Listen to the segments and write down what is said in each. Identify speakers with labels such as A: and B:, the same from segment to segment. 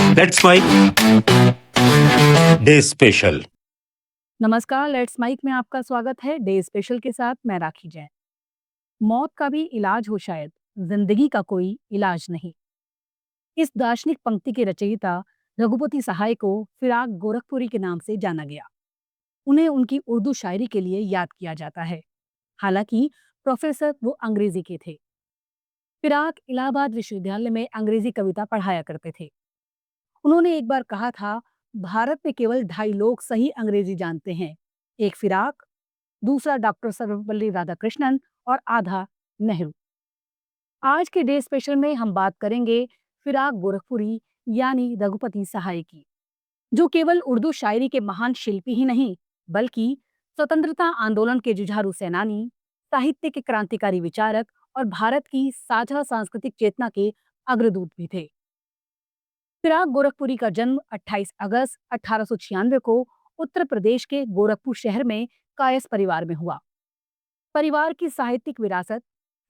A: Let's Mic day special.
B: नमस्कार, Let's Mic में आपका स्वागत है। डे स्पेशल के साथ मैं राखी जैन। मौत का भी इलाज हो शायद, जिंदगी का कोई इलाज नहीं। इस दार्शनिक पंक्ति के रचयिता रघुपति सहाय को फिराक गोरखपुरी के नाम से जाना गया। उन्हें उनकी उर्दू शायरी के लिए याद किया जाता है। हालांकि प्रोफेसर वो अंग्रेजी के थे। फिराक इलाहाबाद विश्वविद्यालय में अंग्रेजी कविता पढ़ाया करते थे। उन्होंने एक बार कहा था, भारत में केवल 2.5 लोग सही अंग्रेजी जानते हैं, एक फिराक, दूसरा डॉक्टर सर्वपल्ली राधाकृष्णन और आधा नेहरू। आज के डे स्पेशल में हम बात करेंगे फिराक गोरखपुरी यानी रघुपति सहाय की, जो केवल उर्दू शायरी के महान शिल्पी ही नहीं, बल्कि स्वतंत्रता आंदोलन के जुझारू सेनानी, साहित्य के क्रांतिकारी विचारक और भारत की साझा सांस्कृतिक चेतना के अग्रदूत भी थे। फिराक गोरखपुरी का जन्म 28 अगस्त 1896 को उत्तर प्रदेश के गोरखपुर शहर में कायस्थ परिवार में हुआ। परिवार की साहित्यिक विरासत,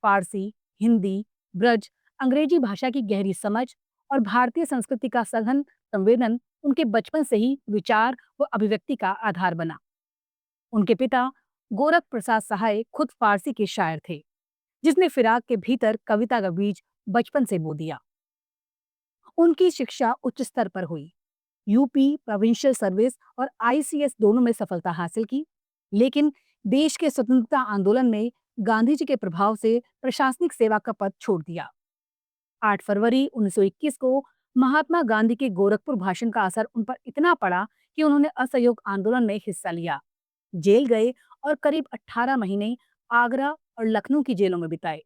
B: फारसी, हिंदी, ब्रज, अंग्रेजी भाषा की गहरी समझ और भारतीय संस्कृति का सघन संवेदन उनके बचपन से ही विचार व अभिव्यक्ति का आधार बना। उनके पिता गोरख प्रसाद सहाय खुद फारसी के शायर थे, जिसने फिराक के भीतर कविता का बीज बचपन से बो दिया। उनकी शिक्षा उच्च स्तर पर हुई। यूपी प्रोविंशियल सर्विस और आईसीएस दोनों में सफलता हासिल की, लेकिन देश के स्वतंत्रता आंदोलन में गांधी जी के प्रभाव से प्रशासनिक सेवा का पद छोड़ दिया। 8 फरवरी 1921 को महात्मा गांधी के गोरखपुर भाषण का असर उन पर इतना पड़ा कि उन्होंने असहयोग आंदोलन में हिस्सा लिया, जेल गए और करीब 18 महीने आगरा और लखनऊ की जेलों में बिताए।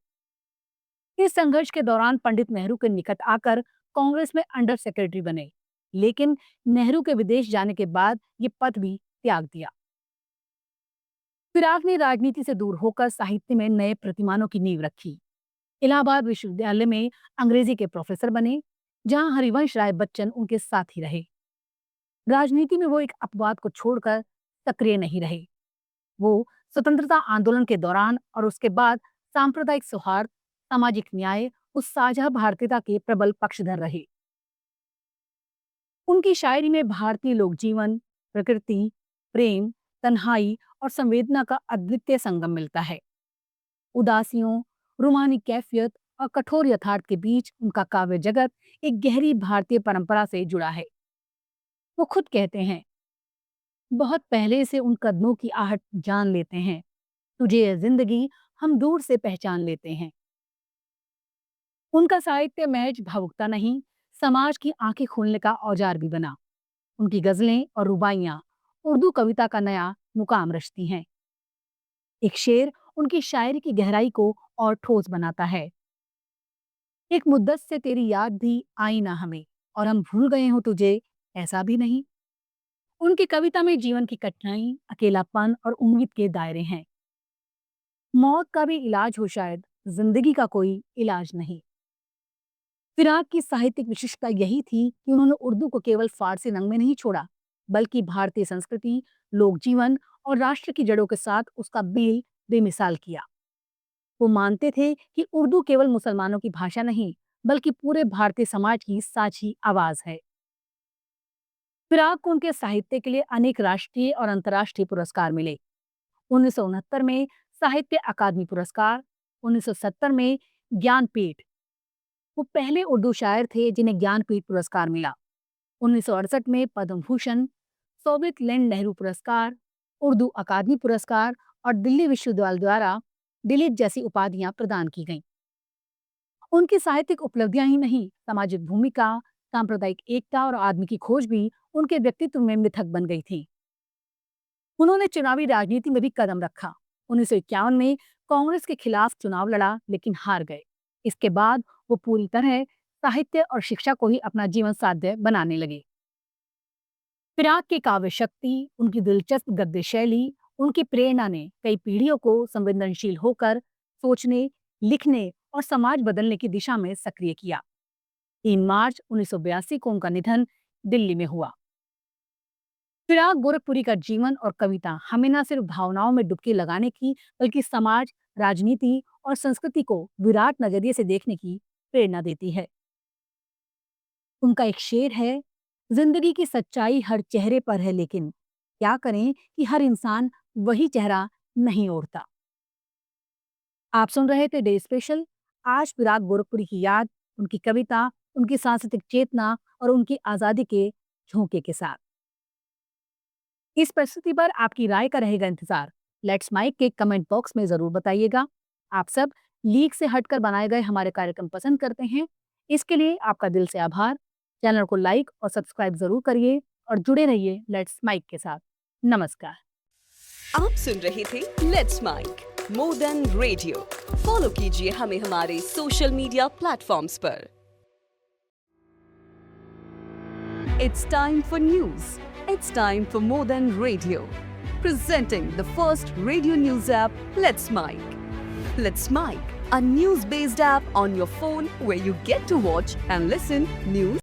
B: इस संघर्ष के दौरान पंडित नेहरू के निकट आकर कांग्रेस में अंडर सेक्रेटरी बने, लेकिन नेहरू के विदेश जाने के बाद ये पद भी त्याग दिया। फिराक ने राजनीति से दूर होकर साहित्य में नए प्रतिमानों की नींव रखी। इलाहाबाद विश्वविद्यालय में अंग्रेजी के प्रोफेसर बने, जहां हरिवंश राय बच्चन उनके साथ ही रहे। राजनीति में वो एक अपवाद को छोड़कर सक्रिय नहीं रहे। वो स्वतंत्रता आंदोलन के दौरान और उसके बाद सांप्रदायिक सौहार्द, सामाजिक न्याय, उस साझा भारतीयता के प्रबल पक्षधर रहे। उनकी शायरी में भारतीय लोक जीवन, प्रकृति, प्रेम, तन्हाई और संवेदना का अद्वितीय संगम मिलता है। उदासियों, रूमानी कैफियत और कठोर यथार्थ के बीच उनका काव्य जगत एक गहरी भारतीय परंपरा से जुड़ा है। वो खुद कहते हैं, बहुत पहले से उन कदमों की आहट जान लेते हैं, तुझे यह जिंदगी हम दूर से पहचान लेते हैं। उनका साहित्य महज भावुकता नहीं, समाज की आंखें खोलने का औजार भी बना। उनकी गजलें और रुबाइयां उर्दू कविता का नया मुकाम रचती हैं। एक शेर उनकी शायरी की गहराई को और ठोस बनाता है। एक मुद्दत से तेरी याद भी आई ना हमें, और हम भूल गए हों तुझे, ऐसा भी नहीं। उनकी कविता में जीवन की कठिनाई, अकेलापन और उम्मीद के दायरे हैं। मौत का भी इलाज हो शायद, जिंदगी का कोई इलाज नहीं। फिराक की साहित्यिक विशिष्टता यही थी कि उन्होंने उर्दू को केवल फारसी रंग में नहीं छोड़ा, बल्कि भारतीय संस्कृति, लोक जीवन और राष्ट्र की जड़ों के साथ उसका मेल बेमिसाल किया। वो मानते थे कि उर्दू केवल मुसलमानों की भाषा नहीं, बल्कि पूरे भारतीय समाज की साझी आवाज है। फिराक को उनके साहित्य के लिए अनेक राष्ट्रीय और अंतर्राष्ट्रीय पुरस्कार मिले। 1969 में साहित्य अकादमी पुरस्कार, 1970 में ज्ञानपीठ। वो पहले उर्दू शायर थे जिन्हें ज्ञानपीठ पुरस्कार मिला। 1968 में पद्म भूषण, सोवियत लैंड नेहरू पुरस्कार, उर्दू अकादमी पुरस्कार और दिल्ली विश्वविद्यालय द्वारा डिलीट जैसी उपाधियां प्रदान की गईं। उनकी साहित्यिक उपलब्धियां ही नहीं, सामाजिक भूमिका, सांप्रदायिक एकता और आदमी की खोज भी उनके व्यक्तित्व में मिथक बन गई थी। उन्होंने चुनावी राजनीति में भी कदम रखा। 1951 में कांग्रेस के खिलाफ चुनाव लड़ा, लेकिन हार गए। इसके बाद वो पूरी तरह साहित्य और शिक्षा को ही अपना जीवन साध्य बनाने लगे। फिराक की काव्य शक्ति, उनकी दिलचस्प गद्य शैली, उनकी प्रेरणा ने कई पीढ़ियों को संवेदनशील होकर सोचने, लिखने और समाज बदलने की दिशा में सक्रिय किया। 3 मार्च 1982 को उनका निधन दिल्ली में हुआ। फिराक गोरखपुरी का जीवन और कविता हमें न सिर्फ भावनाओं में डुबकी लगाने की, बल्कि समाज, राजनीति और संस्कृति को विराट नजरिए से देखने की प्रेरणा देती है। उनका एक शेर है, जिंदगी की सच्चाई हर चेहरे पर है, लेकिन क्या करें कि हर इंसान वही चेहरा नहीं ओढ़ता। आप सुन रहे थे डे स्पेशल, आज विराट गोरखपुरी की याद, उनकी कविता, उनकी सांस्कृतिक चेतना और उनकी आजादी के झोंके के साथ। इस प्रस्तुति पर आपकी राय का रहेगा इंतजार। लेट्स माइक के कमेंट बॉक्स में जरूर बताइएगा। आप सब लीक से हटकर बनाए गए हमारे कार्यक्रम पसंद करते हैं, इसके लिए आपका दिल से आभार। चैनल को लाइक और सब्सक्राइब जरूर करिए और जुड़े रहिए लेट्स माइक के साथ। नमस्कार।
A: आप सुन रहे थे Let's Mic more than radio. Follow कीजिए हमें हमारे सोशल मीडिया प्लेटफॉर्म्स पर। It's time for news. It's time for more than radio. Presenting the first radio news app, Let's Mike. Let's Mike, a news-based app on your phone where you get to watch and listen news